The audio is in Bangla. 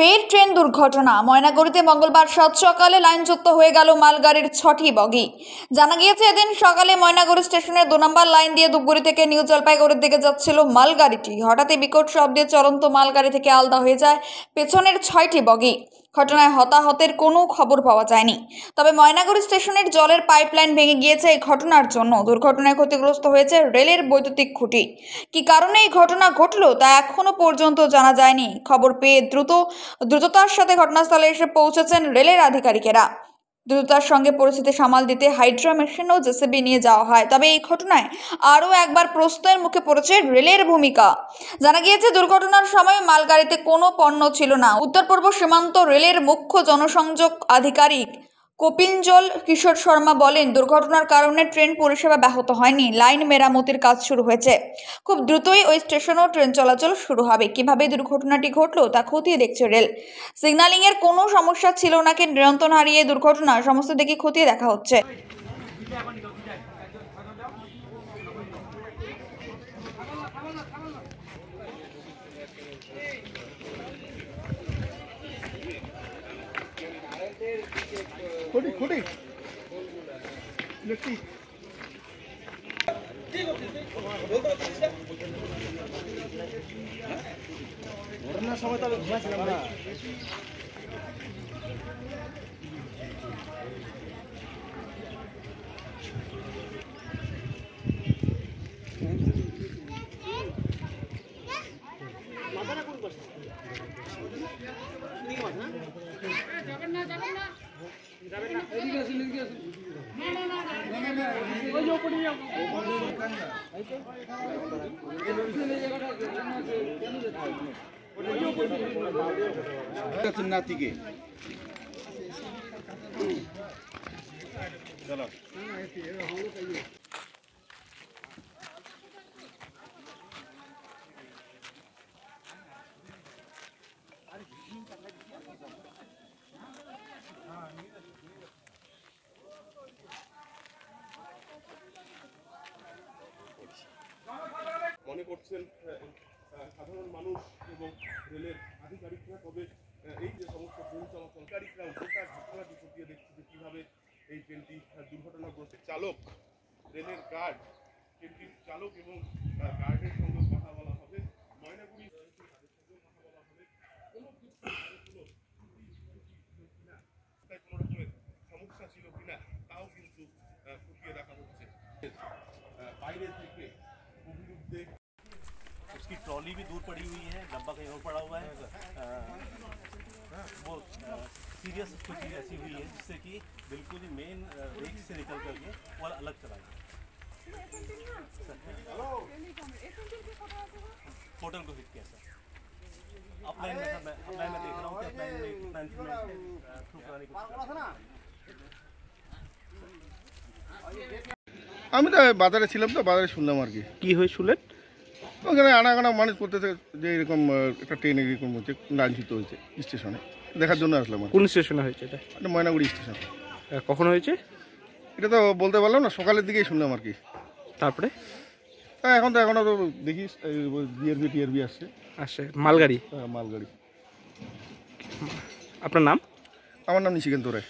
ফের ট্রেন দুর্ঘটনা। ময়নাগুড়িতে মঙ্গলবার সাত সকালে লাইনচ্যুত হয়ে গেল মালগাড়ির 6টি বগি। জানা গিয়েছে, এদিন সকালে ময়নাগুড়ি স্টেশনের 2 নম্বর লাইন দিয়ে ধূপগুড়ি থেকে নিউ জলপাইগুড়ির দিকে যাচ্ছিল মালগাড়িটি। হঠাৎই বিকট শব্দে চলন্ত মালগাড়ি থেকে আলাদা হয়ে যায় পেছনের 6টি বগি। ঘটনায় হতাহতের কোনো খবর পাওয়া যায়নি। তবে ময়নাগুড়ি স্টেশনের জলের পাইপলাইন ভেঙে গিয়েছে। এই ঘটনার জন্য দুর্ঘটনায় ক্ষতিগ্রস্ত হয়েছে রেলের বৈদ্যুতিক খুঁটি। কী কারণে এই ঘটনা ঘটল তা এখনো পর্যন্ত জানা যায়নি। খবর পেয়ে দ্রুততার সাথে ঘটনাস্থলে এসে পৌঁছেছেন রেলের আধিকারিকেরা। দ্রুততার সঙ্গে পরিস্থিতি সামাল দিতে হাইড্রা মেশিন ও জেসিবি নিয়ে যাওয়া হয়। তবে এই ঘটনায় আরও একবার প্রশ্নের মুখে পড়েছে রেলের ভূমিকা। জানা গিয়েছে, দুর্ঘটনার সময় মালগাড়িতে কোনো পণ্য ছিল না। উত্তর পূর্ব সীমান্ত রেলের মুখ্য জনসংযোগ আধিকারিক কপিঞ্জল কিশোর শর্মা বলেন, দুর্ঘটনার কারণে ট্রেন পরিষেবা ব্যাহত হয়নি। লাইন মেরামতির কাজ শুরু হয়েছে। খুব দ্রুতই ওই স্টেশনেও ট্রেন চলাচল শুরু হবে। কিভাবে দুর্ঘটনাটি ঘটলো তা খতিয়ে দেখছে রেল। সিগন্যালিংয়ের কোনো সমস্যা ছিল নাকি নিয়ন্ত্রণ হারিয়ে দুর্ঘটনা, সমস্ত দিকে খতিয়ে দেখা হচ্ছে। खोटी खोटी लट्टी ঘটনার সময় তো আমি ঘুমাচ্ছিলাম না। মাথাটা কোন পাশে? দিকে মাথা না? যাবেন না যাবেন না যাবেন না। এদিকে আসুন এদিকে আসুন। না না না না না ওই যে উপরে যাও। আইতে এই জায়গাটা কেন যেতে হয়? ওই যে উপরে যাচ্ছেন নাতিকে। চলো মনে করছেন সাধারণ মানুষ এবং রেলের আধিকারিকরা। তবে এই যে সমস্ত ট্রেন চলাচলকারীরা গোটা ঘটনাটি খতিয়ে দেখছে যে কীভাবে এই ট্রেনটি দুর্ঘটনাগ্রস্ত। চালক, রেলের গার্ড, ট্রেনটির চালক এবং গার্ডের সঙ্গে কথা বলা হবে। ময়নাগুড়ি তাদের সঙ্গেও কথা বলা হবে। কোনো রকমের সমস্যা ছিল কিনা তাও কিন্তু খতিয়ে দেখা হচ্ছে। বাইরে থেকে उसकी ट्रॉली भी दूर पड़ी हुई है, डब्बा कहीं और पड़ा हुआ है। वो सीरियस कुछ चीज़ ऐसी हुई है जिससे कि बिल्कुल ही मेन रेक से निकल करके वो अलग चला गया। होटल को हिट किया सर। अपलाइन में था, मैं अपलाइन में देख रहा हूँ कि अपलाइन में कितना इंफॉर्मेशन थ्रू कराने की कोशिश कर रहा हूँ। আমি তো বাজারে ছিলাম, তো বাজারে শুনলাম আর কি। কি হয়ে শুনলেন? ওখানে আনাগানা মানুষ করতেছে যে এরকম একটা ট্রেন এরকম হচ্ছে, লাইনচ্যুত হয়েছে স্টেশনে, দেখার জন্য আসলাম। কোন স্টেশনে হয়েছে এটা? এটা ময়নাগুড়ি স্টেশন। কখন হয়েছে এটা তো বলতে পারলাম না, সকালের দিকেই শুনলাম আর কি। তারপরে এখন তো দেখি টিআরবি আসছে মালগাড়ি। মালগাড়ি। আপনার নাম? আমার নাম নিশিকান্ত রায়।